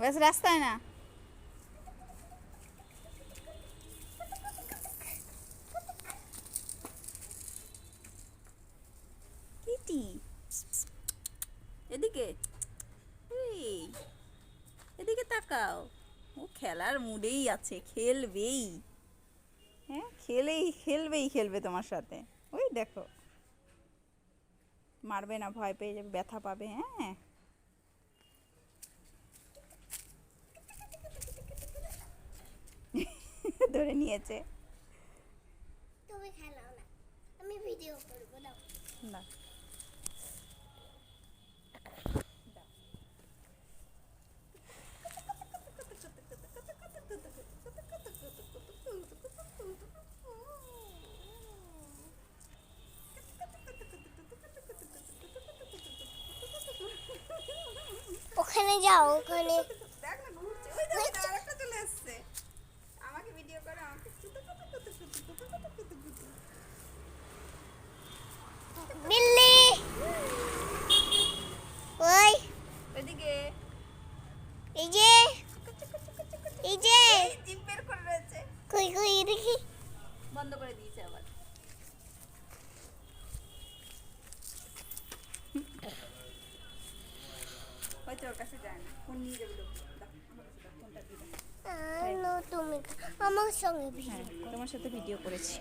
ব্যাস রাস্তায় না। কিটি এদিকে, এই এদিকে তাকাও। ও খেলার মুডেই আছে, খেলবেই। হ্যাঁ খেলবে তোমার সাথে। ওই দেখো, মারবে না, ভয় পেয়ে যাবে, ব্যথা পাবে। হ্যাঁ ধরে নিয়েছে। তুমি খেলাও না, আমি ভিডিও করব। দাও না ওখানে যাও, ওখানে দেখ না ঘুরছে, ওই দেখো আরেকটা চলে আসছে। আমাকে ভিডিও করে, আমাকে বিল্লি। ওই ওইদিকে এই যে, এই যে জিভ বের করে রয়েছে। কই কই দেখি। বন্ধ করে দিয়েছে আবার। হয়তো ওর কাছে যায় না, ফোন নিয়ে যাবে লোক। ফোনটা দিয়ে দাও। তুমি আমার সঙ্গে হ্যাঁ, তোমার সাথে ভিডিও করেছি।